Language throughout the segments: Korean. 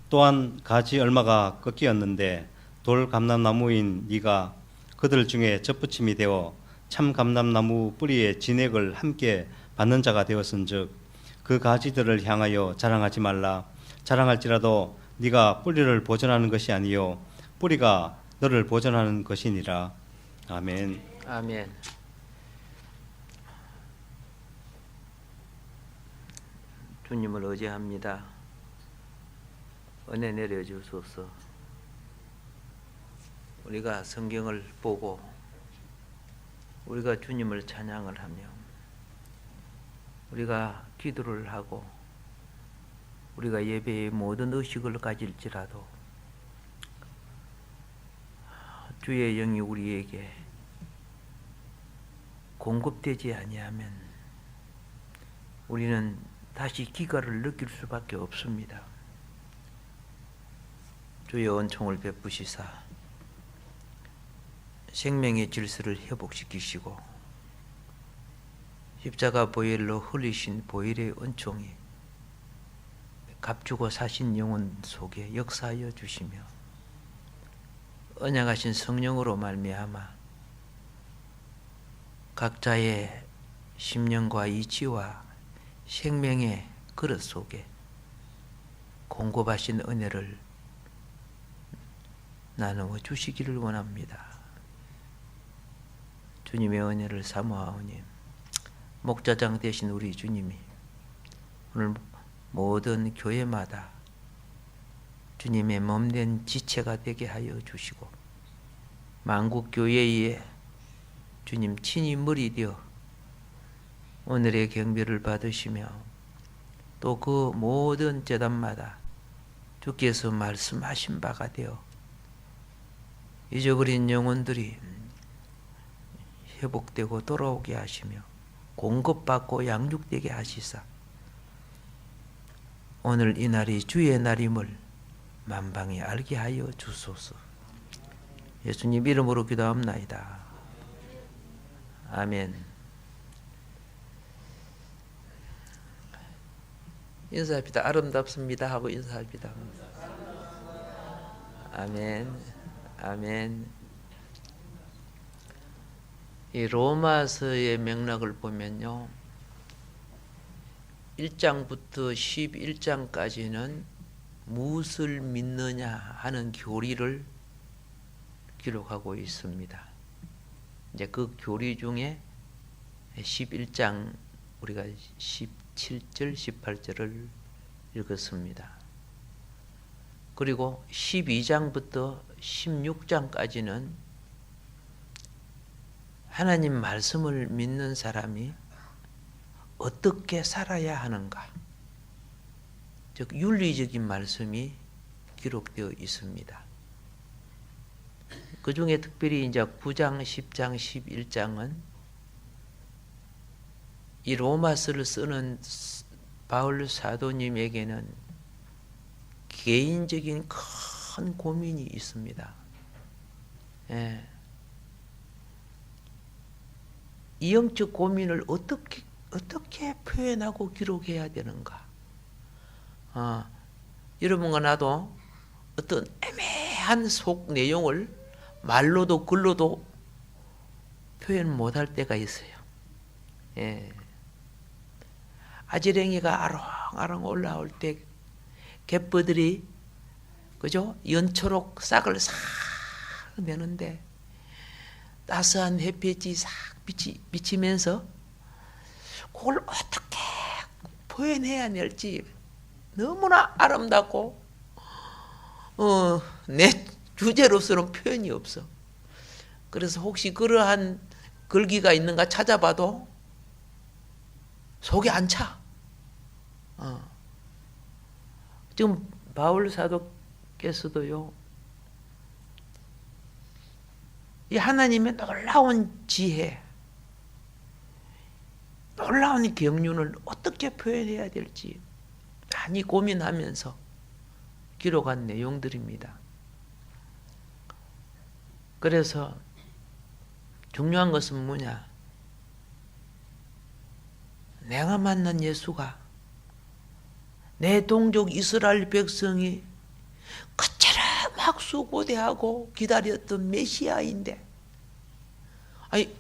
또한 가지 얼마가 꺾이었는데 돌 감람나무인 네가 그들 중에 접붙임이 되어 참 감람나무 뿌리의 진액을 함께 받는 자가 되었은즉 그 가지들을 향하여 자랑하지 말라. 자랑할지라도 네가 뿌리를 보존하는 것이 아니요 뿌리가 너를 보존하는 것이니라. 아멘. 아멘. 주님을 의지합니다. 은혜 내려주소서. 우리가 성경을 보고 우리가 주님을 찬양을 하며 우리가 기도를 하고 우리가 예배의 모든 의식을 가질지라도 주의 영이 우리에게 공급되지 아니하면 우리는 다시 기가를 느낄 수밖에 없습니다. 주의 은총을 베푸시사 생명의 질서를 회복시키시고 십자가 보혈로 흘리신 보혈의 은총이 값주고 사신 영혼 속에 역사하여 주시며 언약하신 성령으로 말미암아 각자의 심령과 이치와 생명의 그릇 속에 공급하신 은혜를 나누어 주시기를 원합니다. 주님의 은혜를 사모하오니 목자장 되신 우리 주님이 오늘 모든 교회마다 주님의 몸된 지체가 되게 하여 주시고 만국교회에 주님 친히 머리 되어 오늘의 경배를 받으시며 또 그 모든 제단마다 주께서 말씀하신 바가 되어 잊어버린 영혼들이 회복되고 돌아오게 하시며 공급받고 양육되게 하시사 오늘 이 날이 주의 날임을 만방에 알게 하여 주소서. 예수님 이름으로 기도합나이다. 아멘. 인사합니다. 아름답습니다 하고 인사합니다. 아멘. 아멘. 이 로마서의 맥락을 보면요, 1장부터 11장까지는 무엇을 믿느냐 하는 교리를 기록하고 있습니다. 이제 그 교리 중에 11장 우리가 17절, 18절을 읽었습니다. 그리고 12장부터 16장까지는 하나님 말씀을 믿는 사람이 어떻게 살아야 하는가, 즉 윤리적인 말씀이 기록되어 있습니다. 그 중에 특별히 이제 9장, 10장, 11장은 이 로마서를 쓰는 바울 사도님에게는 개인적인 큰 고민이 있습니다. 예. 이 영적 고민을 어떻게 표현하고 기록해야 되는가? 여러분과 나도 어떤 애매한 속 내용을 말로도 글로도 표현 못할 때가 있어요. 예. 아지랭이가 아롱아롱 올라올 때 갯벌들이 그죠? 연초록 싹을 싹 내는데 따스한 햇빛이 싹 비치면서 그걸 어떻게 표현해야 될지 너무나 아름답고 내 주제로서는 표현이 없어. 그래서 혹시 그러한 글귀가 있는가 찾아봐도 속이 안 차. 지금 바울 사도께서도요, 이 하나님의 놀라운 지혜, 놀라운 경륜을 어떻게 표현해야 될지 많이 고민하면서 기록한 내용들입니다. 그래서 중요한 것은 뭐냐? 내가 만난 예수가 내 동족 이스라엘 백성이 그처럼 학수고대하고 기다렸던 메시아인데, 아니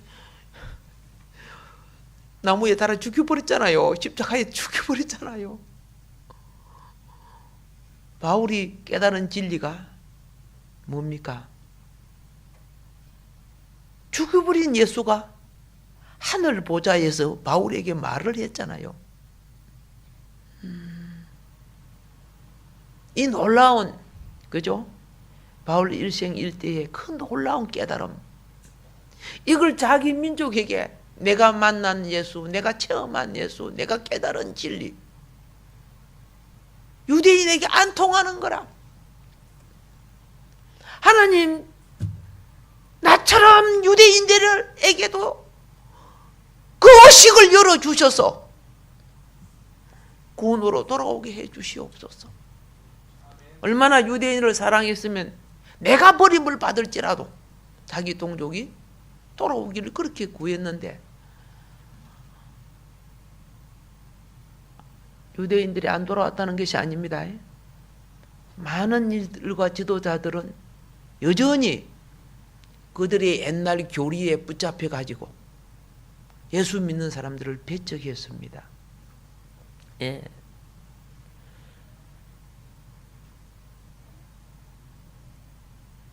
나무에 달아 죽여버렸잖아요. 십자가에 죽여버렸잖아요. 바울이 깨달은 진리가 뭡니까? 죽여버린 예수가 하늘 보좌에서 바울에게 말을 했잖아요. 이 놀라운, 그죠? 바울 일생일대의 큰 놀라운 깨달음, 이걸 자기 민족에게 내가 만난 예수, 내가 체험한 예수, 내가 깨달은 진리, 유대인에게 안 통하는 거라. 하나님, 나처럼 유대인들에게도 그 의식을 열어주셔서 구원으로 돌아오게 해주시옵소서. 얼마나 유대인을 사랑했으면 내가 버림을 받을지라도 자기 동족이 돌아오기를 그렇게 구했는데, 유대인들이 안 돌아왔다는 것이 아닙니다. 많은 일들과 지도자들은 여전히 그들의 옛날 교리에 붙잡혀 가지고 예수 믿는 사람들을 배척했습니다. 예.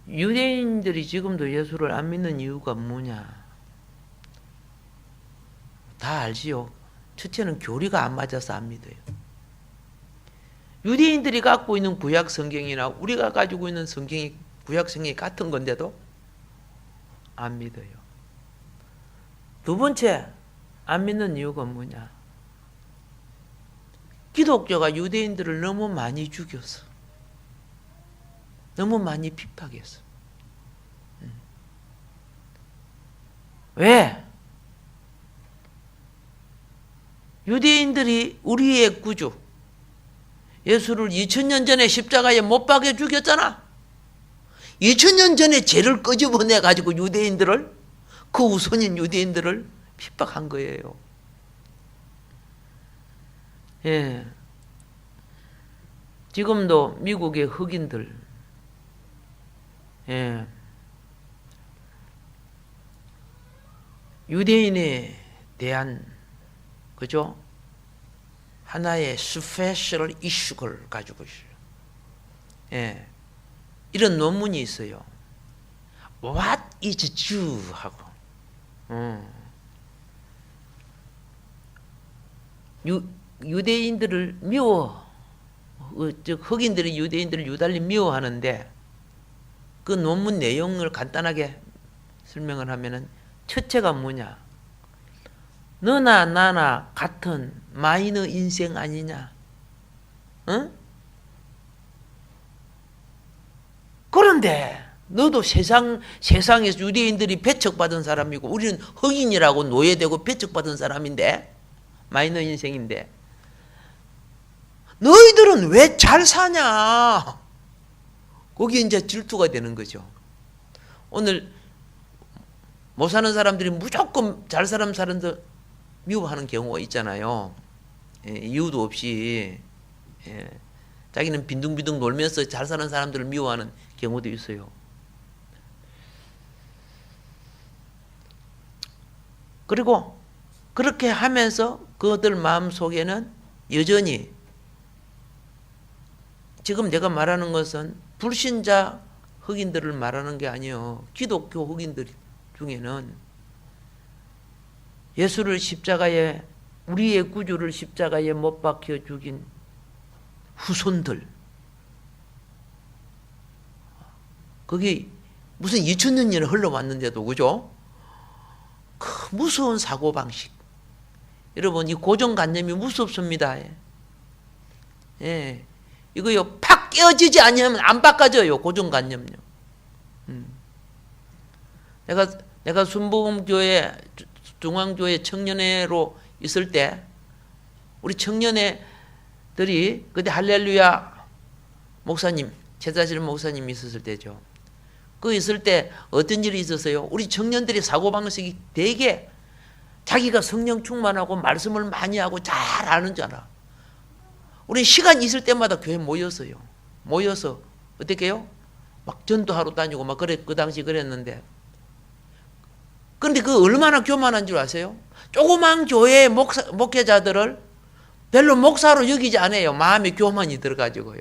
유대인들이 지금도 예수를 안 믿는 이유가 뭐냐? 다 알지요. 첫째는 교리가 안 맞아서 안 믿어요. 유대인들이 갖고 있는 구약 성경이나 우리가 가지고 있는 성경이, 구약 성경이 같은 건데도 안 믿어요. 두 번째, 안 믿는 이유가 뭐냐? 기독교가 유대인들을 너무 많이 죽였어. 너무 많이 핍박했어. 왜? 유대인들이 우리의 구주 예수를 2000년 전에 십자가에 못 박여 죽였잖아. 2000년 전에 죄를 끄집어내 가지고 유대인들을, 그 우선인 유대인들을 핍박한 거예요. 예. 지금도 미국의 흑인들, 예, 유대인에 대한, 그죠? 하나의 스페셜 이슈를 가지고 있어요. 예. 이런 논문이 있어요. What is Jew? 하고. 유대인들을 미워, 즉 흑인들이 유대인들을 유달리 미워하는데, 그 논문 내용을 간단하게 설명을 하면은, 첫째가 뭐냐? 너나 나나 같은 마이너 인생 아니냐? 응? 그런데 너도 세상에서 유대인들이 배척받은 사람이고 우리는 흑인이라고 노예되고 배척받은 사람인데, 마이너 인생인데 너희들은 왜 잘 사냐? 거기에 이제 질투가 되는 거죠. 오늘 못 사는 사람들이 무조건 잘 사는 사람들 미워하는 경우가 있잖아요. 예, 이유도 없이. 예, 자기는 빈둥빈둥 놀면서 잘 사는 사람들을 미워하는 경우도 있어요. 그리고 그렇게 하면서 그들 마음속에는 여전히, 지금 내가 말하는 것은 불신자 흑인들을 말하는 게 아니에요. 기독교 흑인들 중에는 예수를 십자가에, 우리의 구주를 십자가에 못 박혀 죽인 후손들, 거기 무슨 2000년이 흘러왔는데도, 그죠? 그 무서운 사고방식. 여러분, 이 고정관념이 무섭습니다. 예. 이거요, 팍 깨어지지 않으면 안 바꿔져요, 고정관념요. 내가 순복음교회, 중앙교회 청년회로 있을 때, 우리 청년회들이, 그때 할렐루야 목사님, 최자실 목사님이 있었을 때죠. 그 있을 때 어떤 일이 있었어요? 우리 청년들이 사고방식이 되게 자기가 성령 충만하고 말씀을 많이 하고 잘 아는 줄 알아. 우리 시간 있을 때마다 교회 모였어요. 모여서 어떻게 해요? 막 전도하러 다니고 막 그래, 그 당시 그랬는데. 그런데 그 얼마나 교만한 줄 아세요? 조그만 교회 목회자들을 별로 목사로 여기지 않아요. 마음에 교만이 들어가지고요.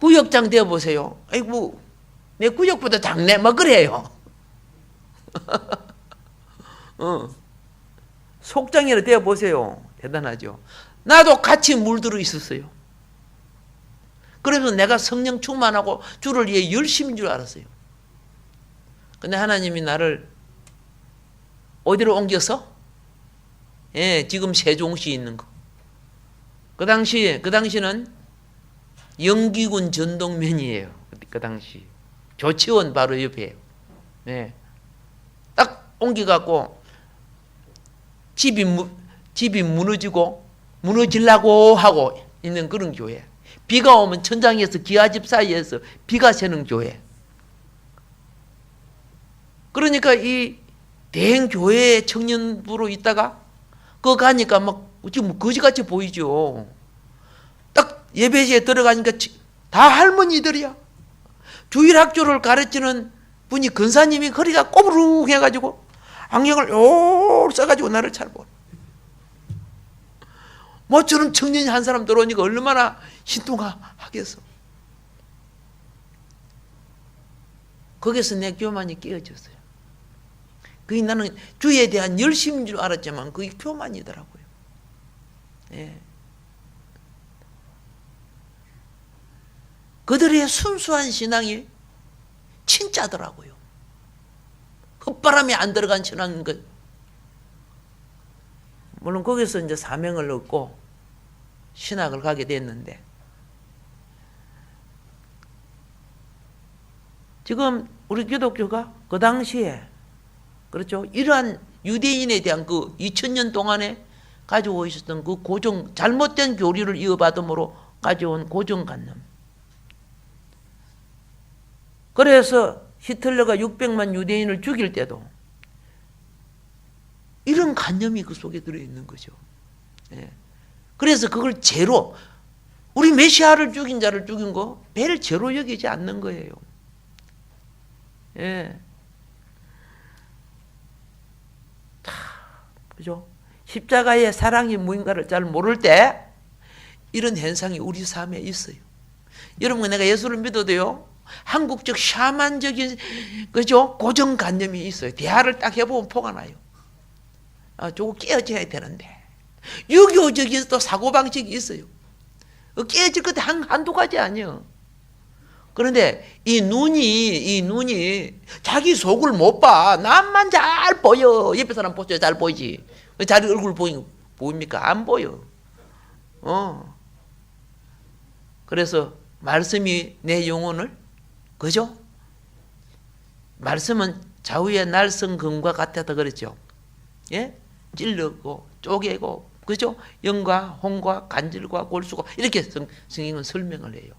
구역장 되어보세요. 아이고, 내 구역보다 작네. 막 그래요. 속장이라 되어보세요. 대단하죠. 나도 같이 물들어 있었어요. 그래서 내가 성령 충만하고 주를 위해 열심인 줄 알았어요. 근데 하나님이 나를 어디로 옮겨서? 예, 지금 세종시에 있는 거. 그 당시는 영기군 전동면이에요. 그 당시. 조치원 바로 옆에요. 예. 딱 옮겨갖고 집이 무너지려고 하고 있는 그런 교회. 비가 오면 천장에서 기와집 사이에서 비가 새는 교회. 그러니까 이 대형 교회 청년부로 있다가 그거 가니까 막 지금 거지같이 보이죠. 딱 예배지에 들어가니까 다 할머니들이야. 주일학교를 가르치는 분이 근사님이 허리가 꼬부룩 해가지고 안경을 요 써가지고 나를 잘 보. 모처럼 청년이 한 사람 들어오니까 얼마나 신통하겠어. 거기서 내 교만이 깨어졌어요. 그게 나는 주에 대한 열심인 줄 알았지만 그게 교만이더라고요. 예. 그들의 순수한 신앙이 진짜더라고요. 헛바람이 안 들어간 신앙인 것. 물론 거기서 이제 사명을 얻고 신학을 가게 됐는데, 지금 우리 기독교가 그 당시에, 그렇죠, 이러한 유대인에 대한 그 2000년 동안에 가지고 있었던 그 잘못된 교리를 이어받음으로 가져온 고정관념. 그래서 히틀러가 600만 유대인을 죽일 때도 이런 관념이 그 속에 들어있는 거죠. 예. 그래서 그걸 죄로, 우리 메시아를 죽인 자를 죽인 거 배를 죄로 여기지 않는 거예요. 예. 그죠? 십자가의 사랑이 무인가를 잘 모를 때 이런 현상이 우리 삶에 있어요. 여러분, 내가 예수를 믿어도요, 한국적 샤만적인, 그죠, 고정관념이 있어요. 대화를 딱 해보면 포가 나요. 저거 깨어져야 되는데. 유교적인 또 사고방식이 있어요. 깨어질 것도 한두 가지 아니에요. 그런데 이 눈이 자기 속을 못 봐. 남만 잘 보여. 옆에 사람 보세요. 잘 보이지. 자기 얼굴 보입니까? 안 보여. 그래서 말씀이 내 영혼을, 그죠? 말씀은 좌우의 날성금과 같았다 그랬죠. 예? 찔르고 쪼개고, 그죠? 영과 홍과 간질과 골수고, 이렇게 성경은 설명을 해요.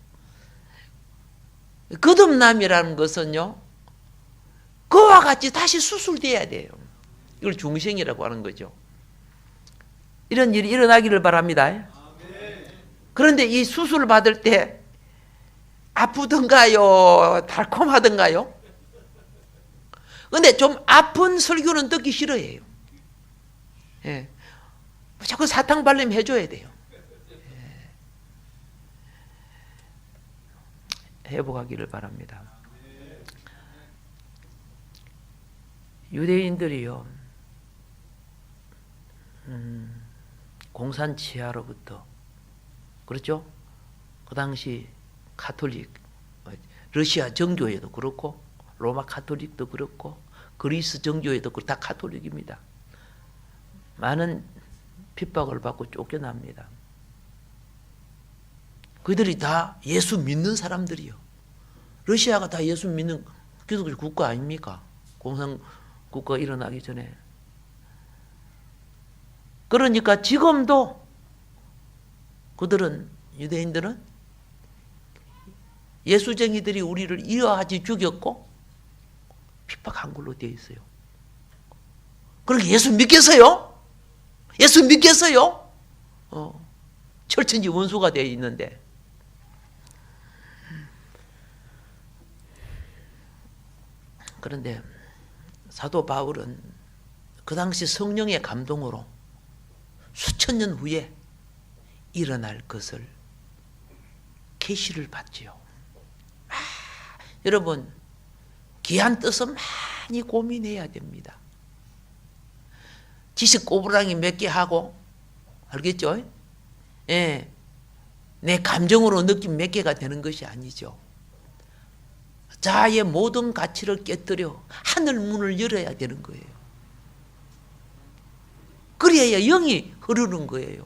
거듭남이라는 것은요, 그와 같이 다시 수술돼야 돼요. 이걸 중생이라고 하는 거죠. 이런 일이 일어나기를 바랍니다. 그런데 이 수술을 받을 때 아프던가요? 달콤하던가요? 근데 좀 아픈 설교는 듣기 싫어해요. 예. 자꾸 사탕 발림 해줘야 돼요. 예. 회복하기를 바랍니다. 유대인들이요, 공산 치하로부터, 그렇죠? 그 당시 가톨릭, 러시아 정교회도 그렇고 로마 가톨릭도 그렇고 그리스 정교회도 그렇고 다 가톨릭입니다. 많은 핍박을 받고 쫓겨납니다. 그들이 다 예수 믿는 사람들이요. 러시아가 다 예수 믿는 기독교 국가 아닙니까? 공산 국가 일어나기 전에. 그러니까 지금도 그들은, 유대인들은 예수쟁이들이 우리를 이어하지 죽였고 핍박한 걸로 되어 있어요. 그러니까 예수 믿겠어요? 예수 믿겠어요? 철천지 원수가 되어 있는데. 그런데 사도 바울은 그 당시 성령의 감동으로 수천 년 후에 일어날 것을 계시를 받지요. 여러분, 귀한 뜻은 많이 고민해야 됩니다. 지식 꼬부랑이 몇 개 하고, 알겠죠? 예, 내 감정으로 느낌 몇 개가 되는 것이 아니죠. 자아의 모든 가치를 깨뜨려 하늘 문을 열어야 되는 거예요. 그래야 영이 흐르는 거예요.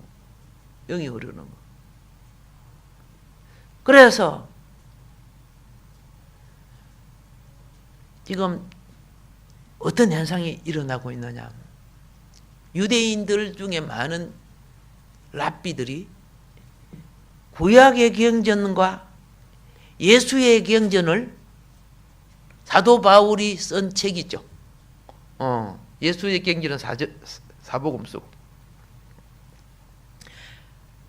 영이 흐르는 거. 그래서 지금 어떤 현상이 일어나고 있느냐. 유대인들 중에 많은 랍비들이 구약의 경전과 예수의 경전을 사도 바울이 쓴 책이죠. 예수의 경전은 사복음서.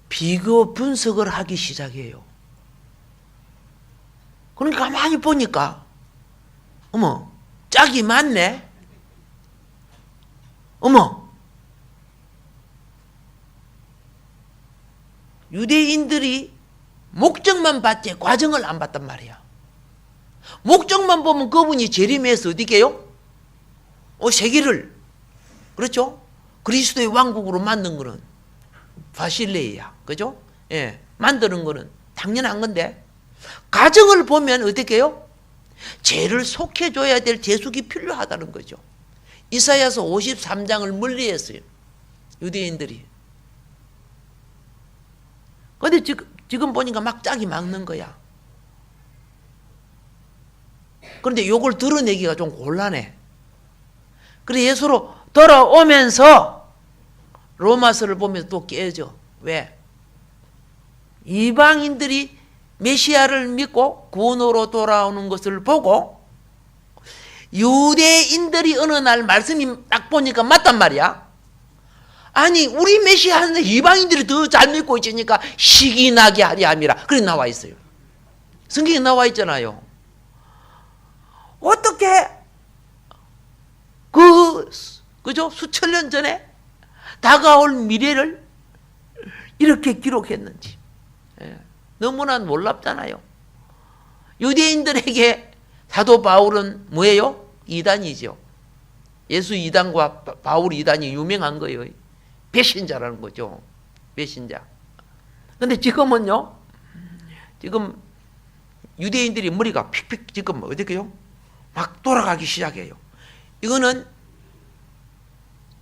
비교 분석을 하기 시작해요. 그러니까 가만히 보니까 어머, 짝이 많네. 어머, 유대인들이 목적만 봤지 과정을 안 봤단 말이야. 목적만 보면 그분이 재림해서 어디게요? 세계를, 그렇죠? 그리스도의 왕국으로 만든 거는 바실레이야, 그죠? 예, 만드는 거는 당연한 건데, 과정을 보면 어떻게 해요? 죄를 속해줘야 될 죄수가 필요하다는 거죠. 이사야서 53장을 멀리했어요, 유대인들이. 근데 지금 보니까 막 짝이 막는 거야. 그런데 요걸 드러내기가 좀 곤란해. 그래 예수로 돌아오면서 로마서를 보면서 또 깨져. 왜? 이방인들이 메시아를 믿고 구원으로 돌아오는 것을 보고 유대인들이 어느 날 말씀이 딱 보니까 맞단 말이야. 아니 우리 메시아는 이방인들이 더 잘 믿고 있으니까 시기 나게 하리 함이라. 그래 나와 있어요. 성경에 나와 있잖아요. 어떻게 그죠? 수천 년 전에 다가올 미래를 이렇게 기록했는지. 너무나 놀랍잖아요. 유대인들에게 사도 바울은 뭐예요? 이단이죠. 예수 이단과 바울 이단이 유명한 거예요. 배신자라는 거죠. 배신자. 근데 지금은요, 지금 유대인들이 머리가 픽픽 지금 어떻게요? 막 돌아가기 시작해요. 이거는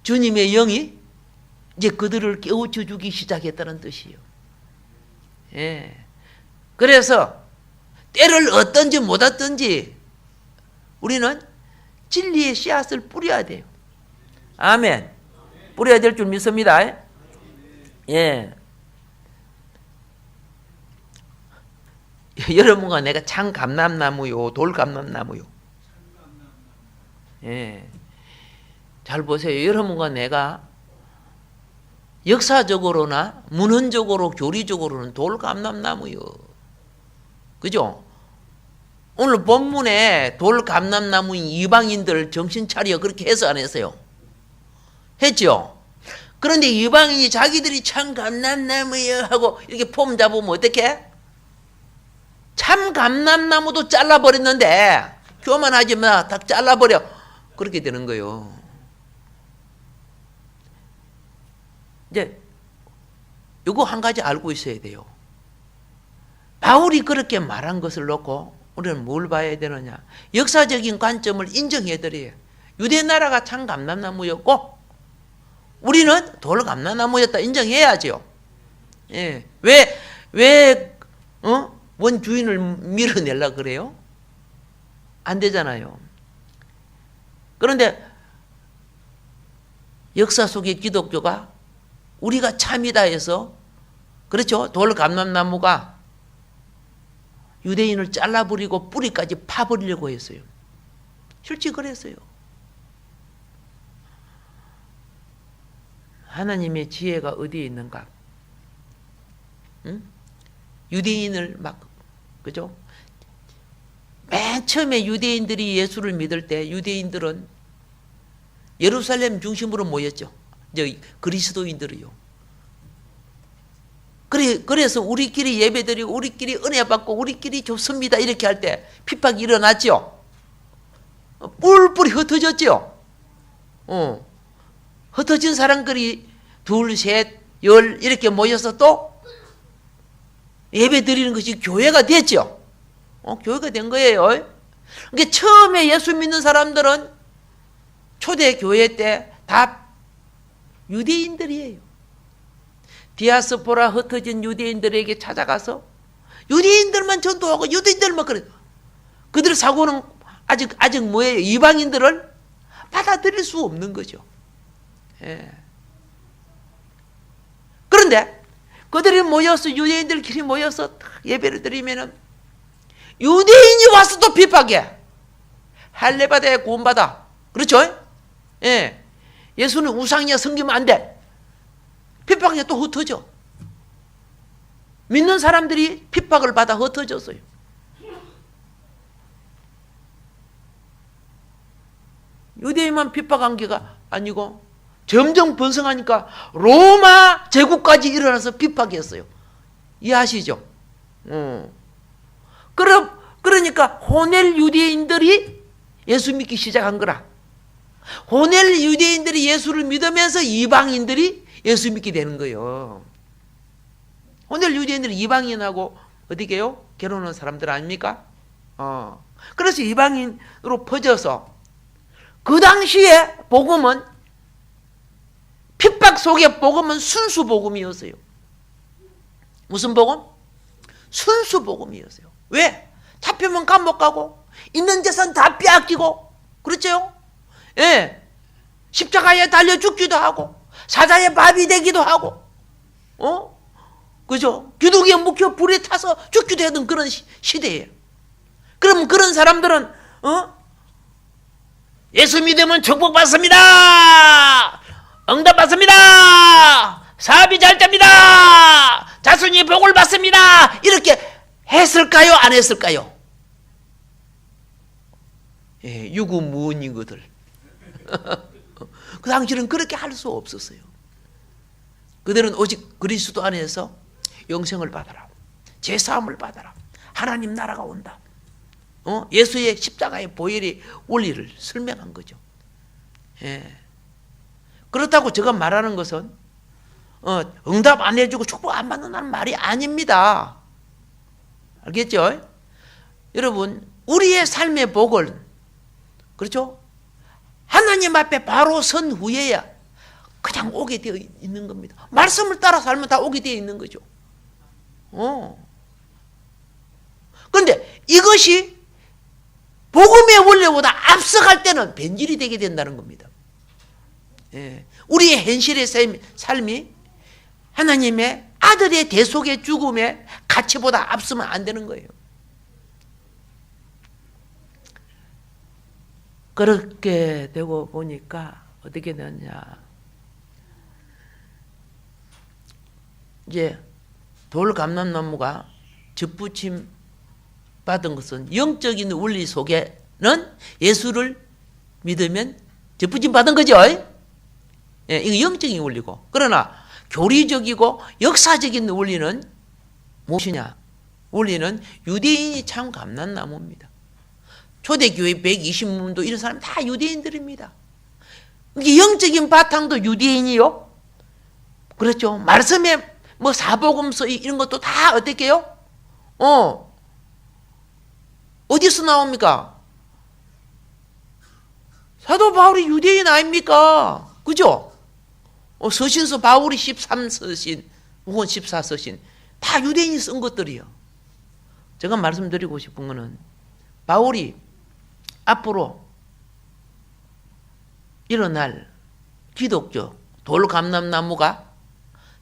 주님의 영이 이제 그들을 깨우쳐 주기 시작했다는 뜻이에요. 예. 그래서 때를 얻든지 못 얻든지 우리는 진리의 씨앗을 뿌려야 돼요. 아멘. 뿌려야 될 줄 믿습니다. 예. 여러분과 내가 참 감람나무요, 돌 감람나무요. 예. 잘 보세요. 여러분과 내가 역사적으로나 문헌적으로 교리적으로는 돌 감람나무요. 그죠? 오늘 본문에 돌 감람나무인 이방인들 정신 차려 그렇게 해서 안 했어요. 했죠? 그런데 이방인이 자기들이 참 감람나무요 하고 이렇게 폼 잡으면 어떡해? 참 감람나무도 잘라버렸는데 교만하지 마, 다 잘라버려. 그렇게 되는 거예요. 이제 이거 한 가지 알고 있어야 돼요. 바울이 그렇게 말한 것을 놓고 우리는 뭘 봐야 되느냐? 역사적인 관점을 인정해드려요. 유대 나라가 참 감람나무였고 우리는 돌 감람나무였다 인정해야죠. 예. 왜 원주인을 밀어내려고 그래요? 안 되잖아요. 그런데 역사 속에 기독교가 우리가 참이다 해서 그렇죠? 돌 감람나무가 유대인을 잘라버리고 뿌리까지 파버리려고 했어요. 실제 그랬어요. 하나님의 지혜가 어디에 있는가? 응? 유대인을 막, 그죠? 맨 처음에 유대인들이 예수를 믿을 때 유대인들은 예루살렘 중심으로 모였죠. 그리스도인들이요. 그래서 우리끼리 예배드리고 우리끼리 은혜 받고 우리끼리 좋습니다 이렇게 할 때 핍박이 일어났죠. 뿔뿔이 흩어졌죠. 흩어진 사람들이 둘, 셋, 열 이렇게 모여서 또 예배 드리는 것이 교회가 됐죠. 교회가 된 거예요. 그러니까 처음에 예수 믿는 사람들은 초대 교회 때 다 유대인들이에요. 디아스포라 흩어진 유대인들에게 찾아가서 유대인들만 전도하고 유대인들만 그래. 그들 사고는 아직 뭐예요? 이방인들을 받아들일 수 없는 거죠. 예. 그런데 그들이 모여서 유대인들끼리 모여서 예배를 드리면은 유대인이 와서 또 핍박해. 할례받아야 구원받아. 그렇죠? 예. 예수는 우상이야 섬기면 안 돼. 핍박에 또 흩어져. 믿는 사람들이 핍박을 받아 흩어졌어요. 유대인만 핍박한 게가 아니고 점점 번성하니까 로마 제국까지 일어나서 핍박했어요. 이해하시죠? 그러니까 호넬 유대인들이 예수 믿기 시작한 거라. 호넬 유대인들이 예수를 믿으면서 이방인들이 예수 믿게 되는 거예요. 호넬 유대인들이 이방인하고 어떻게 해요? 결혼한 사람들 아닙니까? 그래서 이방인으로 퍼져서 그 당시에 복음은 핍박 속의 복음은 순수 복음이었어요. 무슨 복음? 순수 복음이었어요. 왜? 잡히면 감옥 가고 있는 재산 다 빼앗기고 그렇죠? 예, 십자가에 달려 죽기도 하고 사자의 밥이 되기도 하고 그죠? 기둥에 묵혀 불에 타서 죽기도 하던 그런 시대예요. 그럼 그런 사람들은 예수 믿으면 축복받습니다. 응답받습니다. 사업이 잘 됩니다. 자손이 복을 받습니다. 이렇게 했을까요? 안 했을까요? 예, 유구무원인 것들. 그 당시는 그렇게 할 수 없었어요. 그들은 오직 그리스도 안에서 영생을 받아라. 제사함을 받아라. 하나님 나라가 온다. 예수의 십자가의 보혈의 원리를 설명한 거죠. 예. 그렇다고 제가 말하는 것은 응답 안 해주고 축복 안 받는다는 말이 아닙니다. 알겠죠? 여러분 우리의 삶의 복을 그렇죠? 하나님 앞에 바로 선 후에야 그냥 오게 되어 있는 겁니다. 말씀을 따라 살면 다 오게 되어 있는 거죠. 그런데 이것이 복음의 원리보다 앞서갈 때는 변질이 되게 된다는 겁니다. 예. 우리의 현실의 삶이 하나님의 아들의 대속의 죽음의 가치보다 앞서면 안 되는 거예요. 그렇게 되고 보니까 어떻게 되느냐. 이제 돌감람나무가 접붙임 받은 것은 영적인 원리 속에는 예수를 믿으면 접붙임 받은 거죠. 예, 이거 영적인 원리고. 그러나 교리적이고 역사적인 원리는 무엇이냐? 원리는 유대인이 참 감람나무입니다. 초대교회 120문도 이런 사람 다 유대인들입니다. 영적인 바탕도 유대인이요. 그렇죠. 말씀에 뭐 사복음서 이런 것도 다 어떻게 해요? 어디서 나옵니까? 사도 바울이 유대인 아닙니까? 그죠? 서신서 바울이 13서신 혹은 14서신 다 유대인이 쓴 것들이요. 제가 말씀드리고 싶은 거는 바울이 앞으로 일어날 기독교 돌감람나무가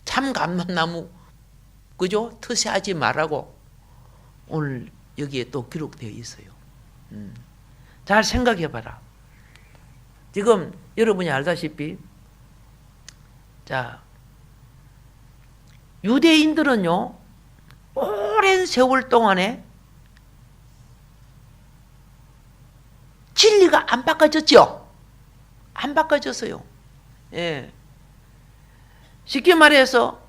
참 감람나무 그죠? 터세하지 말라고 오늘 여기에 또 기록되어 있어요. 잘 생각해 봐라. 지금 여러분이 알다시피 자 유대인들은요 오랜 세월 동안에 진리가 안 바꿔졌죠? 안 바꿔졌어요. 예. 쉽게 말해서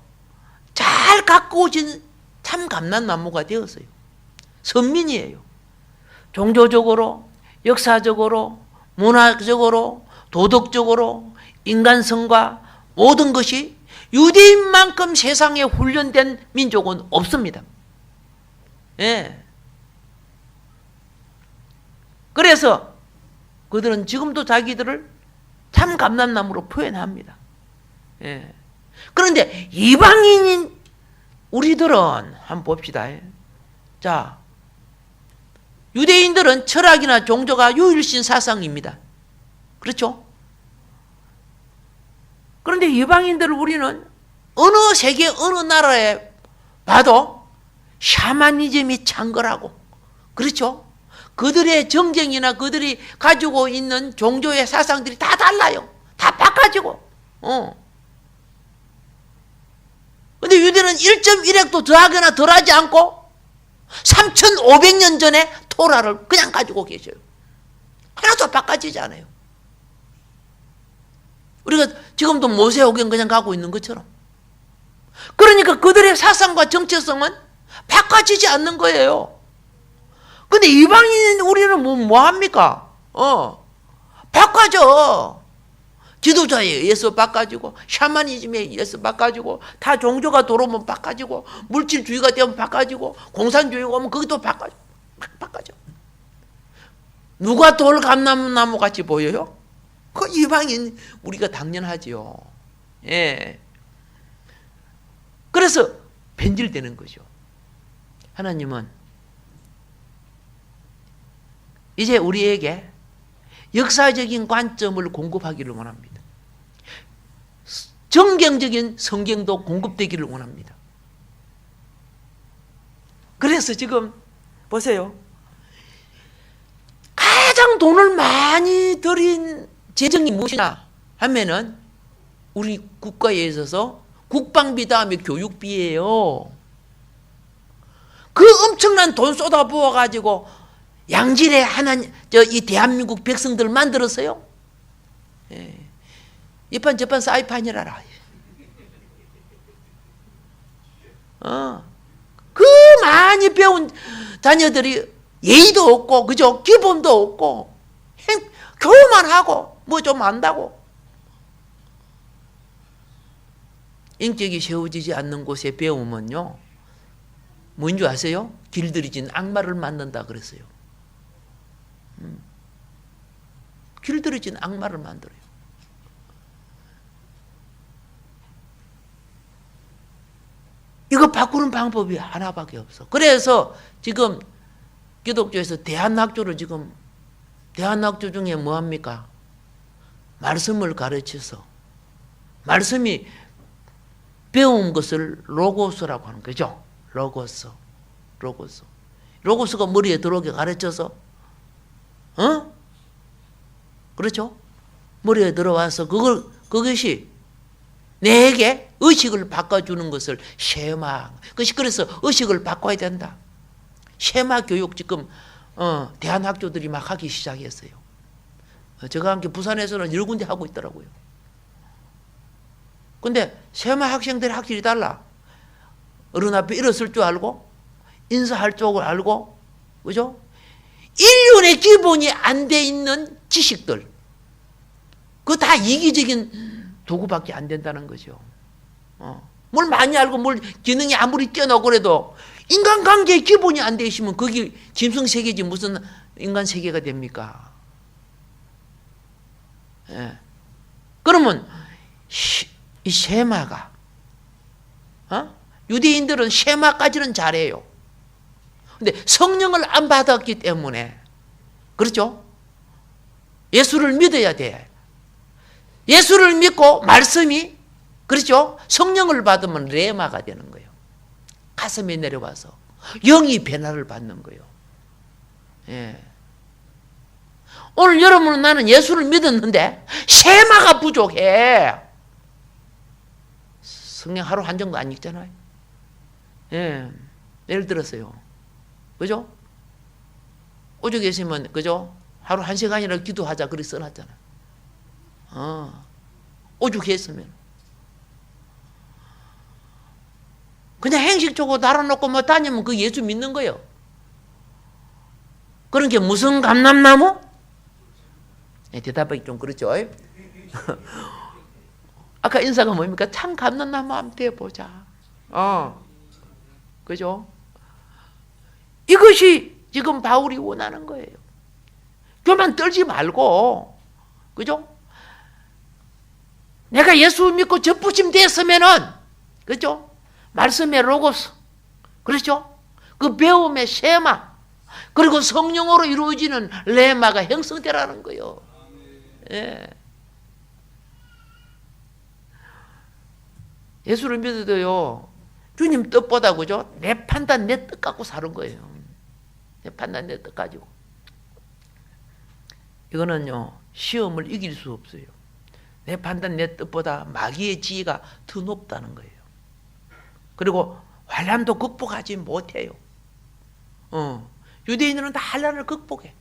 잘 가꾸어진 참 감람나무가 되었어요. 선민이에요. 종교적으로, 역사적으로, 문화적으로, 도덕적으로, 인간성과 모든 것이 유대인만큼 세상에 훈련된 민족은 없습니다. 예. 그래서 그들은 지금도 자기들을 참 감람나무로 표현합니다. 예. 그런데 이방인인 우리들은 한번 봅시다. 자, 유대인들은 철학이나 종교가 유일신 사상입니다. 그렇죠? 그런데 이방인들을 우리는 어느 세계 어느 나라에 봐도 샤머니즘이 창궐하고, 그렇죠? 그들의 정쟁이나 그들이 가지고 있는 종교의 사상들이 다 달라요. 다 바꿔지고. 근데 유대는 1.1핵도 더하거나 덜하지 않고 3,500년 전에 토라를 그냥 가지고 계셔요. 하나도 바꿔지지 않아요. 우리가 지금도 모세오경 그냥 가고 있는 것처럼. 그러니까 그들의 사상과 정체성은 바꿔지지 않는 거예요. 근데 이방인 우리는 뭐 합니까? 바꿔져. 지도자에 의해서 바꿔지고, 샤머니즘에 의해서 바꿔지고, 다 종교가 들어오면 바꿔지고, 물질주의가 되면 바꿔지고, 공산주의가 오면 그것도 바꿔져. 누가 돌 감람나무 같이 보여요? 그 이방인 우리가 당연하지요. 예. 그래서 변질되는 거죠. 하나님은 이제 우리에게 역사적인 관점을 공급하기를 원합니다. 정경적인 성경도 공급되기를 원합니다. 그래서 지금 보세요. 가장 돈을 많이 들인 재정이 무엇이냐 하면은 우리 국가에 있어서 국방비 다음에 교육비예요. 그 엄청난 돈 쏟아부어 가지고 양질의 이 대한민국 백성들 만들었어요. 예. 이판 저판 사이판이라라. 그 많이 배운 자녀들이 예의도 없고, 그죠? 기본도 없고, 교육만 하고, 뭐 좀 안다고. 인격이 세워지지 않는 곳에 배우면요, 뭔지 아세요? 길들이진 악마를 만든다 그랬어요. 길들여진 악마를 만들어요. 이거 바꾸는 방법이 하나밖에 없어. 그래서 지금 기독교에서 대한학교를 지금 대한학교 중에 뭐합니까? 말씀을 가르쳐서 말씀이 배운 것을 로고스라고 하는 거죠. 로고스가 머리에 들어오게 가르쳐서 그렇죠? 머리에 들어와서 그것이 내게 의식을 바꿔주는 것을 쉐마. 그래서 의식을 바꿔야 된다. 쉐마 교육 지금 대한학교들이 막 하기 시작했어요. 제가 함께 부산에서는 여러 군데 하고 있더라고요. 근데 쉐마 학생들이 확실히 달라. 어른 앞에 일어설 줄 알고 인사할 줄 알고, 그죠? 인륜의 기본이 안 돼 있는 지식들, 그거 다 이기적인 도구밖에 안 된다는 거죠. 뭘 많이 알고 뭘 기능이 아무리 뛰어나고 그래도 인간관계의 기본이 안 돼 있으면 그게 짐승세계지 무슨 인간세계가 됩니까? 예. 그러면 이 쉐마가 유대인들은 쉐마까지는 잘해요. 근데 성령을 안 받았기 때문에, 그렇죠? 예수를 믿어야 돼. 예수를 믿고 말씀이, 그렇죠? 성령을 받으면 레마가 되는 거예요. 가슴에 내려와서 영이 변화를 받는 거예요. 예. 오늘 여러분은 나는 예수를 믿었는데 쉐마가 부족해. 성경 하루 한 정도 안 읽잖아요. 예. 예를 들었어요. 그죠? 오죽 계시면, 그죠? 하루 1시간이라도 기도하자. 그렇게 써놨잖아. 오죽했으면. 그냥 행식 주고 달아놓고 뭐 다니면 그 예수 믿는 거예요. 그런 게 무슨 감람나무? 대답하기 좀 그렇죠. 아까 인사가 뭡니까? 참 감람나무 한번 되어보자. 그죠? 이것이 지금 바울이 원하는 거예요. 교만 떨지 말고, 그죠? 내가 예수 믿고 접부심 됐으면은, 그죠? 말씀의 로고스, 그렇죠? 그 배움의 쉐마, 그리고 성령으로 이루어지는 레마가 형성되라는 거예요. 예. 예수를 믿어도요, 주님 뜻보다, 그죠? 내 판단, 내 뜻 갖고 사는 거예요. 내 판단, 내 뜻 가지고. 이거는요, 시험을 이길 수 없어요. 내 판단, 내 뜻보다 마귀의 지혜가 더 높다는 거예요. 그리고 환난도 극복하지 못해요. 유대인들은 다 환난을 극복해.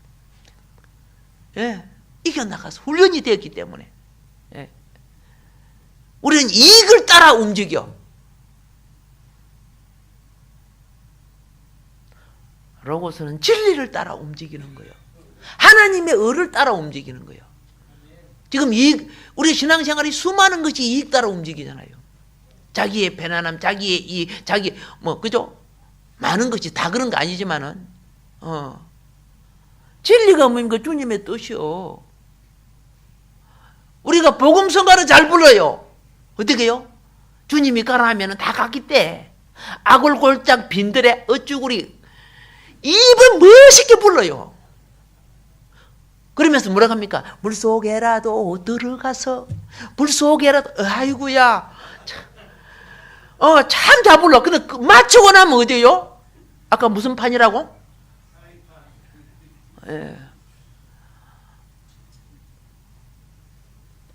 예, 이겨나가서 훈련이 되었기 때문에. 예. 우리는 이익을 따라 움직여. 로고스는 진리를 따라 움직이는 거예요. 하나님의 의를 따라 움직이는 거예요. 지금 우리 신앙생활이 수많은 것이 이익 따라 움직이잖아요. 자기의 편안함, 그죠? 많은 것이 다 그런 거 아니지만은, 진리가 뭡니까? 주님의 뜻이요. 우리가 복음성가를 잘 불러요. 어떻게 해요? 주님이 가라 하면은 다 갔기 때, 아골골짝 빈들에 어쭈구리, 입을 멋있게 불러요. 그러면서 뭐라 합니까? 물속에라도 들어가서, 물속에라도, 아이고야. 참 잘 불러. 근데 맞추고 나면 어디요? 아까 무슨 판이라고? 예.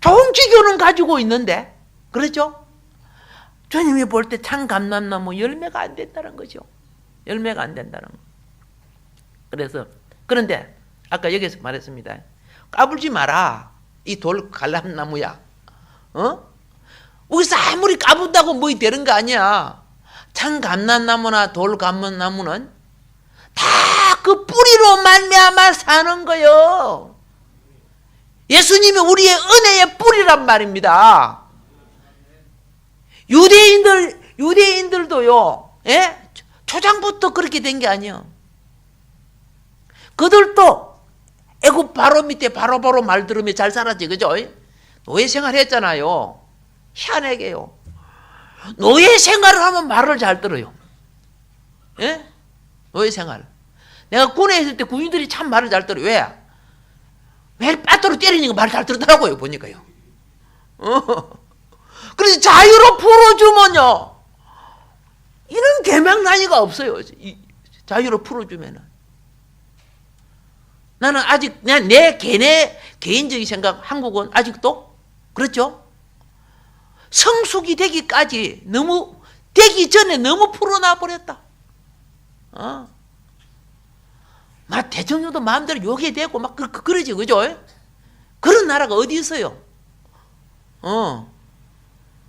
좋은 기교는 가지고 있는데, 그렇죠? 주님이 볼 때 참 감람나무 열매가 안 된다는 거죠. 열매가 안 된다는 거. 그래서, 그런데, 아까 여기서 말했습니다. 까불지 마라. 이 돌 감람나무야. 여기서 아무리 까분다고 뭐 되는 거 아니야. 참 감람나무나 돌 감람나무는 다 그 뿌리로 말미암아 사는 거요. 예수님이 우리의 은혜의 뿌리란 말입니다. 유대인들도요. 예? 초장부터 그렇게 된 게 아니에요. 그들도 애굽 바로 밑에 바로 말 들으면 잘 살았지, 그죠? 노예 생활 했잖아요. 희한하게요. 노예 생활을 하면 말을 잘 들어요. 예? 노예 생활. 내가 군에 있을 때 군인들이 참 말을 잘 들어요. 왜 빠따로 때리니까 말 잘 들더라고요, 보니까요. 그래서 자유로 풀어주면요. 이런 개명난이가 없어요. 자유로 풀어주면은. 나는 아직 내 개인적인 생각, 한국은 아직도 그렇죠? 성숙이 되기까지 되기 전에 너무 풀어놔 버렸다. 막 대통령도 마음대로 욕이 되고 막 그러지, 그죠? 그런 나라가 어디 있어요?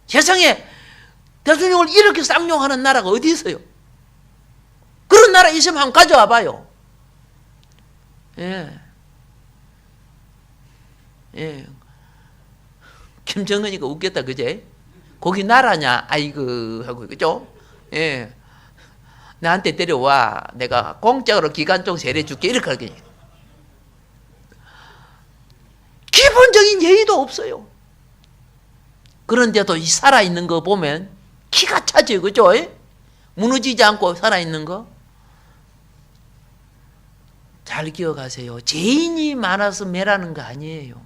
세상에 대통령을 이렇게 쌍욕하는 나라가 어디 있어요? 그런 나라 있으면 한번 가져와 봐요. 예. 김정은이가 웃겼다, 그제? 거기 나라냐? 아이고, 하고, 그죠? 예. 나한테 데려와. 내가 공짜로 기관총 세례줄게. 이렇게 하겠니? 기본적인 예의도 없어요. 그런데도 이 살아있는 거 보면 기가 차죠, 그죠? 무너지지 않고 살아있는 거. 잘 기억하세요. 죄인이 많아서 매라는 거 아니에요.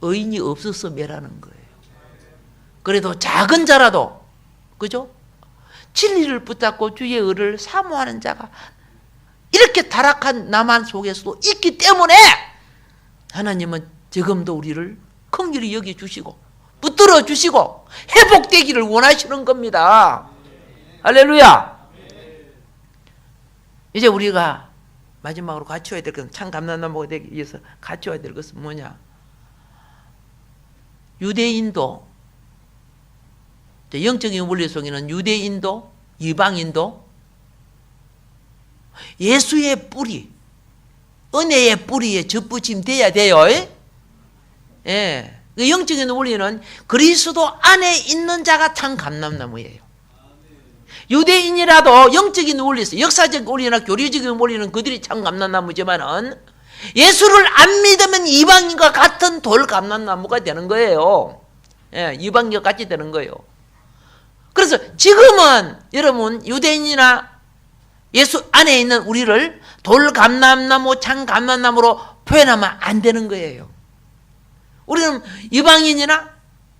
의인이 없어서 매라는 거예요. 그래도 작은 자라도, 그죠? 진리를 붙잡고 주의 의를 사모하는 자가 이렇게 타락한 남한 속에서도 있기 때문에 하나님은 지금도 우리를 긍휼히 여겨주시고 붙들어 주시고 회복되기를 원하시는 겁니다. 할렐루야. 이제 우리가 마지막으로 갖춰야 될 것은, 참 감람나무가 되기 위해서 갖춰야 될 것은 뭐냐? 유대인도, 영적인 원리 속에는 유대인도 이방인도 예수의 뿌리, 은혜의 뿌리에 접붙임 돼야 돼요. 예. 그 영적인 원리는 그리스도 안에 있는 자가 참 감람나무예요. 유대인이라도 영적인 원리에서, 역사적 원리나 교리적인 원리는 그들이 참 감람나무지만은 예수를 안 믿으면 이방인과 같은 돌 감람나무가 되는 거예요. 예, 이방인과 같이 되는 거예요. 그래서 지금은 여러분 유대인이나 예수 안에 있는 우리를 돌 감람나무, 참 감람나무로 표현하면 안 되는 거예요. 우리는 이방인이나,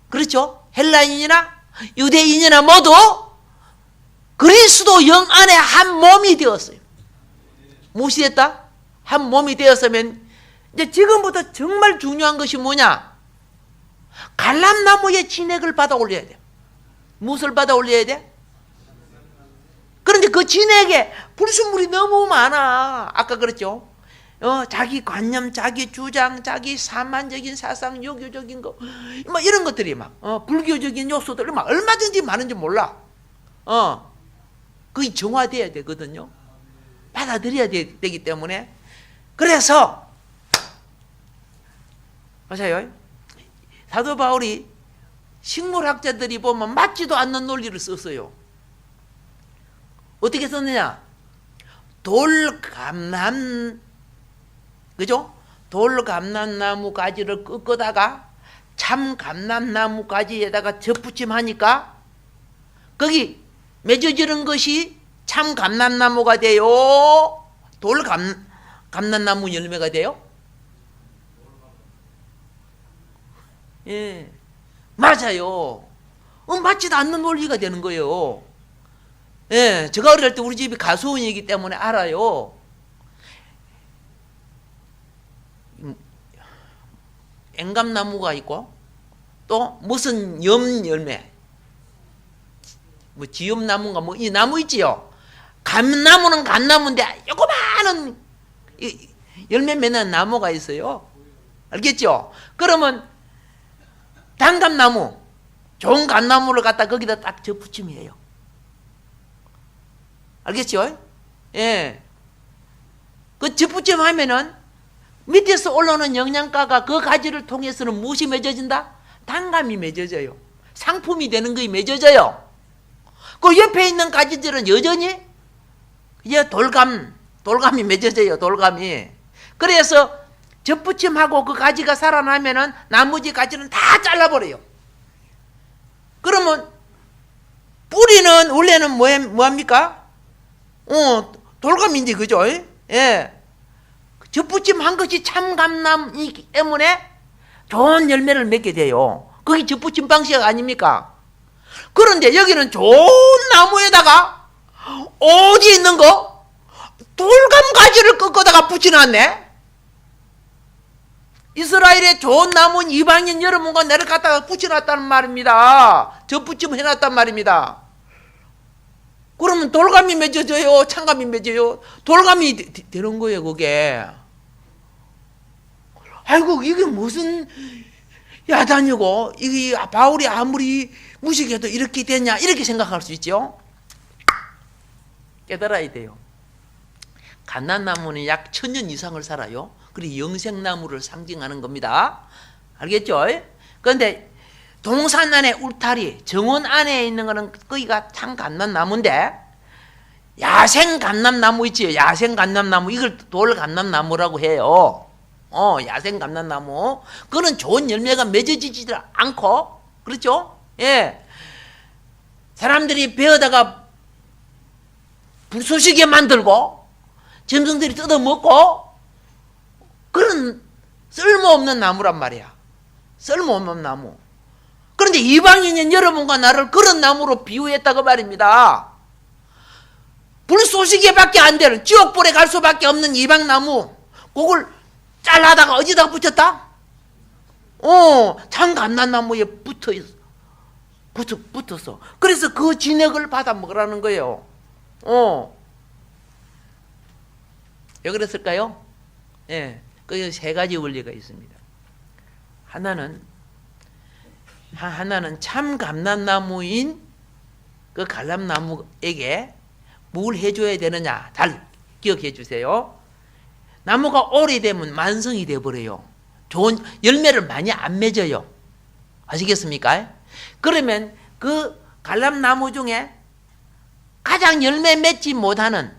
그렇죠? 헬라인이나 유대인이나 모두 그리스도 영 안에 한 몸이 되었어요. 무엇이 됐다? 한 몸이 되었으면 이제 지금부터 정말 중요한 것이 뭐냐? 감람나무의 진액을 받아 올려야 돼. 무엇을 받아 올려야 돼? 그런데 그 진액에 불순물이 너무 많아. 아까 그랬죠? 자기 관념, 자기 주장, 자기 사만적인 사상, 유교적인 거, 뭐 이런 것들이 막, 불교적인 요소들이 막 얼마든지 많은지 몰라. 그게 정화돼야 되거든요. 받아들여야 되기 때문에. 그래서, 맞아요. 사도 바울이 식물학자들이 보면 맞지도 않는 논리를 썼어요. 어떻게 썼느냐? 돌감람, 그죠? 돌감람나무 가지를 꺾어다가 참 감람나무 가지에다가 접붙임하니까 거기 맺어지는 것이 참 감람나무가 돼요? 감람나무 열매가 돼요? 예, 맞아요. 맞지도 않는 논리가 되는 거예요. 예, 제가 어릴 때 우리 집이 가수원이기 때문에 알아요. 앵감나무가 있고 또 무슨 열매, 뭐 지엽나무인가 뭐 이 나무 있지요. 감나무는 감나무인데 요거마한 열매 맺는 나무가 있어요. 알겠죠? 그러면 단감나무, 좋은 감나무를 갖다 거기다 딱 접붙임이에요. 알겠죠? 예. 그 접붙임 하면은 밑에서 올라오는 영양가가 그 가지를 통해서는 무엇이 맺어진다? 단감이 맺어져요. 상품이 되는 것이 맺어져요. 그 옆에 있는 가지들은 여전히 돌감이 맺어져요. 돌감이. 그래서 접붙임하고 그 가지가 살아나면은 나머지 가지는 다 잘라버려요. 그러면 뿌리는 원래는 뭐합니까? 돌감인지, 그죠? 예. 접붙임한 것이 참감남이기 때문에 좋은 열매를 맺게 돼요. 그게 접붙임 방식 아닙니까? 그런데 여기는 좋은 나무에다가 어디 있는 거? 돌감 가지를 꺾어다가 붙여놨네. 이스라엘의 좋은 나무는 이방인 여러분과 내를 갖다가 붙여놨다는 말입니다. 접붙임 해놨단 말입니다. 그러면 돌감이 맺어져요? 참감이 맺어요? 돌감이 되는 거예요, 그게. 아이고, 이게 무슨 야단이고, 이게 바울이 아무리 무식해도 이렇게 되냐, 이렇게 생각할 수 있죠? 깨달아야 돼요. 감람나무는 약 1000년 이상을 살아요. 그리고 영생나무를 상징하는 겁니다. 알겠죠? 그런데 동산 안에 울타리, 정원 안에 있는 거는 거기가 참 감람나무인데, 야생 감람나무 있지요? 야생 감람나무, 이걸 돌 감람나무라고 해요. 야생 감람나무. 그거는 좋은 열매가 맺어지지 않고, 그렇죠? 예. 사람들이 베어다가 불쏘시개 만들고, 짐승들이 뜯어먹고, 그런 쓸모없는 나무란 말이야. 쓸모없는 나무. 그런데 이방인인 여러분과 나를 그런 나무로 비유했다고 말입니다. 불쏘시개밖에 안 되는, 지옥불에 갈 수밖에 없는 이방나무, 그걸 잘라다가 어디다가 붙였다? 참 감람나무에 붙었어. 그래서 그 진액을 받아 먹으라는 거예요. 왜 그랬을까요? 예, 그 세 가지 원리가 있습니다. 하나는 참 감람나무인 그 감람나무에게 뭘 해줘야 되느냐, 잘 기억해 주세요. 나무가 오래되면 만성이 돼버려요. 좋은 열매를 많이 안 맺어요. 아시겠습니까? 그러면 그 감람나무 중에 가장 열매 맺지 못하는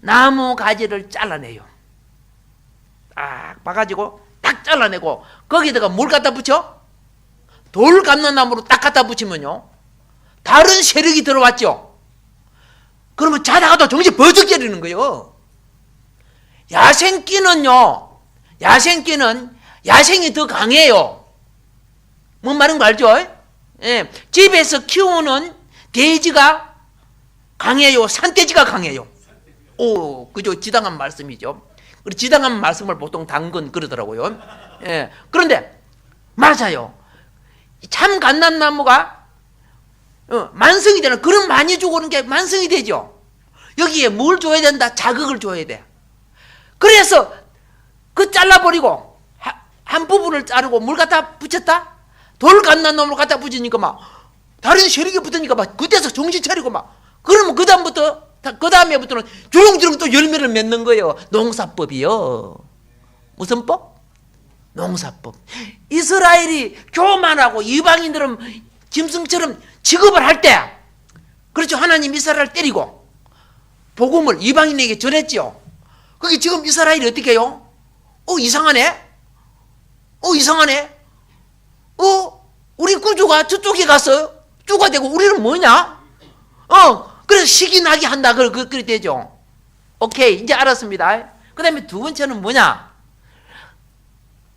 나무 가지를 잘라내요. 딱 봐가지고 딱 잘라내고 거기다가 뭘 갖다 붙여? 돌 감람나무로 딱 갖다 붙이면요, 다른 세력이 들어왔죠. 그러면 자다가도 정신 번쩍 깨리는 거예요. 야생끼는요, 야생이 더 강해요. 뭔 말인 거 알죠? 예, 집에서 키우는 돼지가 강해요, 산돼지가 강해요? 오, 그죠? 지당한 말씀이죠. 지당한 말씀을 보통 당근 그러더라고요. 예, 그런데 맞아요. 참 감람나무가 만성이 되는, 그런 많이 주고 그런 게 만성이 되죠. 여기에 뭘 줘야 된다? 자극을 줘야 돼. 그래서 그 잘라버리고 한 부분을 자르고 뭘 갖다 붙였다? 돌 감람나무를 갖다 붙이니까 막 다른 세력이 붙으니까 막 그때서 정신 차리고 막, 그러면 그 다음에부터는 주렁주렁 또 열매를 맺는 거예요. 농사법이요. 무슨 법? 농사법. 이스라엘이 교만하고 이방인들은 짐승처럼 취급을 할 때, 그렇죠, 하나님 이스라엘을 때리고 복음을 이방인에게 전했죠. 그게 지금 이스라엘이 어떻게 해요? 이상하네? 우리 구주가 저쪽에 가서 주가 되고 우리는 뭐냐? 그래서 시기 나게 한다. 그렇게 되죠. 오케이, 이제 알았습니다. 그 다음에 두 번째는 뭐냐?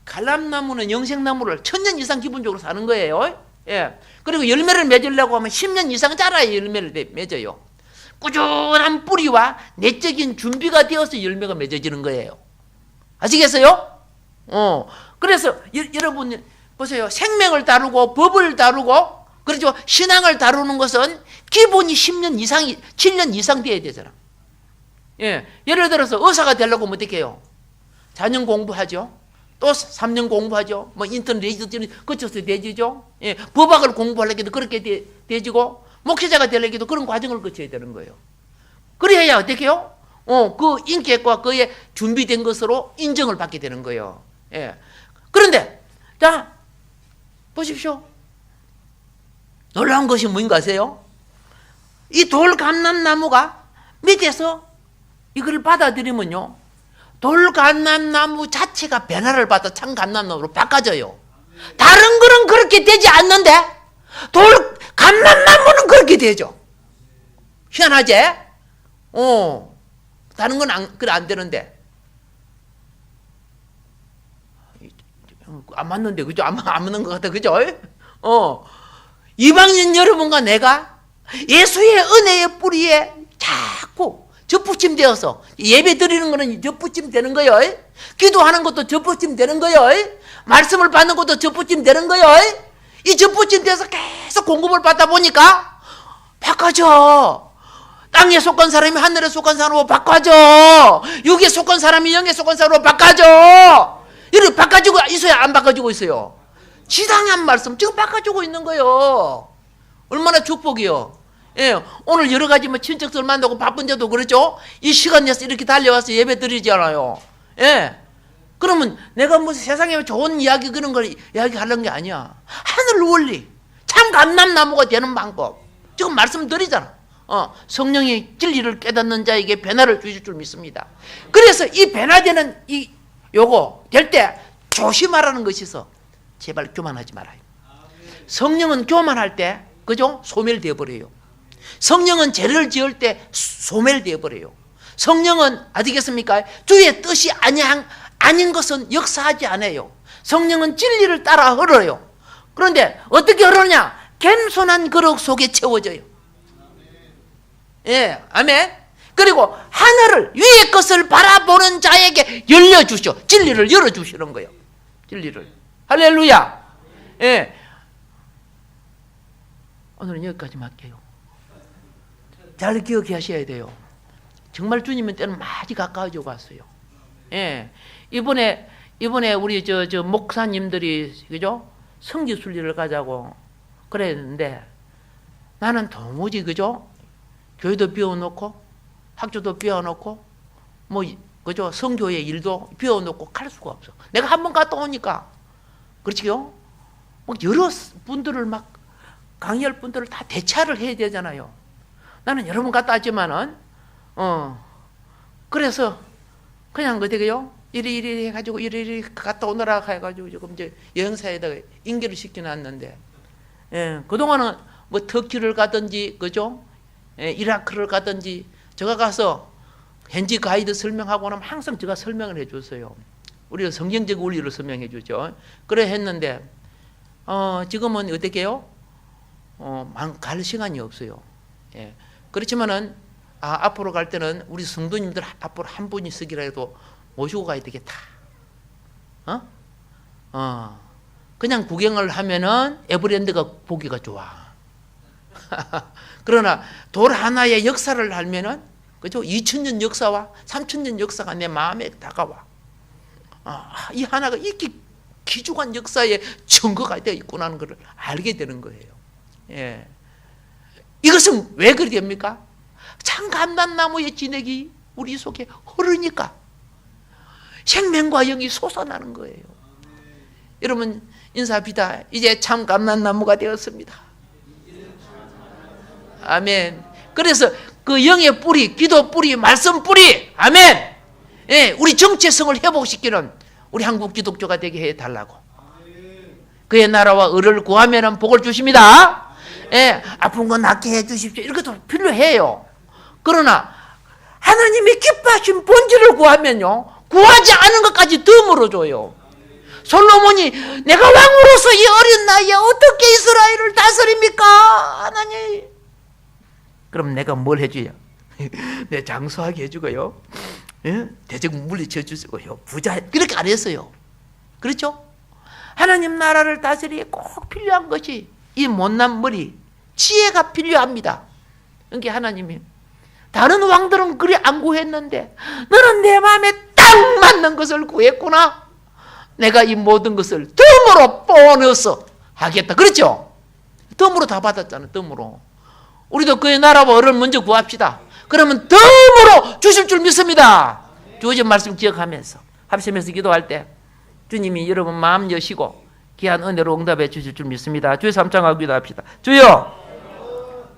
감람나무는 영생나무를 1000년 이상 기본적으로 사는 거예요. 예. 그리고 열매를 맺으려고 하면 10년 이상 자라야 열매를 맺어요. 꾸준한 뿌리와 내적인 준비가 되어서 열매가 맺어지는 거예요. 아시겠어요? 그래서 여러분 보세요. 생명을 다루고 법을 다루고, 그렇죠, 신앙을 다루는 것은 기본이 10년 이상이, 7년 이상 돼야 되잖아. 예. 예를 들어서 의사가 되려고 하면 어떻게 해요? 4년 공부하죠. 또 3년 공부하죠. 뭐 인터넷 거쳐서 되지죠. 예. 법학을 공부하려고 해도 그렇게 되지고, 목회자가 되려고 해도 그런 과정을 거쳐야 되는 거예요. 그래야 어떻게 해요? 그 인격과 그의 준비된 것으로 인정을 받게 되는 거예요. 예. 그런데 자 보십시오. 놀라운 것이 뭔가 아세요? 이 돌 감람나무가 밑에서 이걸 받아들이면요, 돌 감람나무 자체가 변화를 받아 참 감람나무로 바꿔져요. 다른 거는 그렇게 되지 않는데 돌 감람나무는 그렇게 되죠. 희한하지? 다른 건 안 되는데. 안 맞는데, 그죠? 안 맞는 것 같아, 그죠? 이방인 여러분과 내가 예수의 은혜의 뿌리에 자꾸 접붙임 되어서, 예배 드리는 거는 접붙임 되는 거예요. 기도하는 것도 접붙임 되는 거예요. 말씀을 받는 것도 접붙임 되는 거예요. 이 접붙임 돼서 계속 공급을 받다 보니까 바꿔져. 땅에 속한 사람이 하늘에 속한 사람으로 바꿔져. 육에 속한 사람이 영에 속한 사람으로 바꿔져. 이렇게 바꿔지고 있어요? 안 바꿔지고 있어요? 지당한 말씀 지금 바꿔주고 있는 거예요. 얼마나 축복이요. 예, 오늘 여러 가지 뭐 친척들 만나고 바쁜데도 그렇죠? 이 시간 내서 이렇게 달려와서 예배 드리잖아요. 예. 그러면 내가 뭐 세상에 좋은 이야기 그런 걸 이야기하려는 게 아니야. 하늘 원리, 참 감람나무가 되는 방법 지금 말씀드리잖아. 성령이 진리를 깨닫는 자에게 변화를 주실 줄 믿습니다. 그래서 이 변화되는 요거 될 때 조심하라는 것이 있어. 제발 교만하지 말아요. 성령은 교만할 때, 그죠? 소멸되어 버려요. 성령은 죄를 지을 때 소멸되어 버려요. 성령은 아시겠습니까? 주의 뜻이 아닌 것은 역사하지 않아요. 성령은 진리를 따라 흘러요. 그런데 어떻게 흐르냐? 겸손한 그릇 속에 채워져요. 예, 아멘. 그리고 하늘을, 위의 것을 바라보는 자에게 열려주셔. 진리를 열어주시는 거예요. 진리를. 할렐루야. 예. 오늘은 여기까지만 할게요. 잘 기억하셔야 돼요. 정말 주님의 때는 많이 가까워져 갔어요. 예. 이번에 우리 저 목사님들이 그죠? 성지 순례를 가자고 그랬는데 나는 도무지 그죠? 교회도 비워놓고 학교도 비워놓고 뭐 그죠? 성교의 일도 비워놓고 갈 수가 없어. 내가 한 번 갔다 오니까 그렇지요? 뭐 여러 분들을 막 강의할 분들을 다 대체를 해야 되잖아요. 나는 여러 번 갔다 왔지만은 그래서 그냥 어떻게요? 이리 해가지고 이리 갔다 오느라 해가지고 지금 이제 여행사에다가 인계를 시켜놨는데, 예, 그동안은 뭐 터키를 가든지 그죠? 예, 이라크를 가든지 제가 가서 현지 가이드 설명하고 나면 항상 제가 설명을 해줬어요. 우리가 성경적 원리를 설명해 주죠. 그래 했는데 지금은 어떻게 해요? 갈 시간이 없어요. 예. 그렇지만은 앞으로 갈 때는 우리 성도님들 앞으로 한 분이 쓰기라도 모시고 가야 되겠다. 그냥 구경을 하면은 에버랜드가 보기가 좋아. 그러나 돌 하나의 역사를 알면은 그죠? 2000년 역사와 3000년 역사가 내 마음에 다가와. 이 하나가 이렇게 귀중한 역사의 증거가 되어 있구나 하는 것을 알게 되는 거예요. 예. 이것은 왜 그리 됩니까? 참 감람나무의 진액이 우리 속에 흐르니까 생명과 영이 솟아나는 거예요. 여러분 인사합시다. 이제 참 감람나무가 되었습니다. 아멘. 그래서 그 영의 뿌리, 기도 뿌리, 말씀 뿌리, 아멘. 예, 우리 정체성을 회복시키는 우리 한국 기독교가 되게 해달라고. 그의 나라와 의를 구하면 복을 주십니다. 예, 아픈 거 낫게 해주십시오. 이런 것도 필요해요. 그러나 하나님이 기뻐하신 본질을 구하면요, 구하지 않은 것까지 덤으로 줘요. 솔로몬이 내가 왕으로서 이 어린 나이에 어떻게 이스라엘을 다스립니까? 하나님. 그럼 내가 뭘 해줘요? 내 장수하게 해주고요. 예? 대적 물리쳐 주고요. 부자 그렇게 안 했어요. 그렇죠? 하나님 나라를 다스리기 꼭 필요한 것이 이 못난 머리, 지혜가 필요합니다. 그러니까 하나님이 다른 왕들은 그리 안 구했는데 너는 내 마음에 딱 맞는 것을 구했구나. 내가 이 모든 것을 덤으로 뽑아넣어서 하겠다. 그렇죠? 덤으로 다 받았잖아요. 덤으로. 우리도 그의 나라와 의를 먼저 구합시다. 그러면 덤으로 주실 줄 믿습니다. 주어진 말씀 기억하면서 합심해서 기도할 때 주님이 여러분 마음 여시고 귀한 은혜로 응답해 주실 줄 믿습니다. 주의 삼창하고 기도합시다. 주여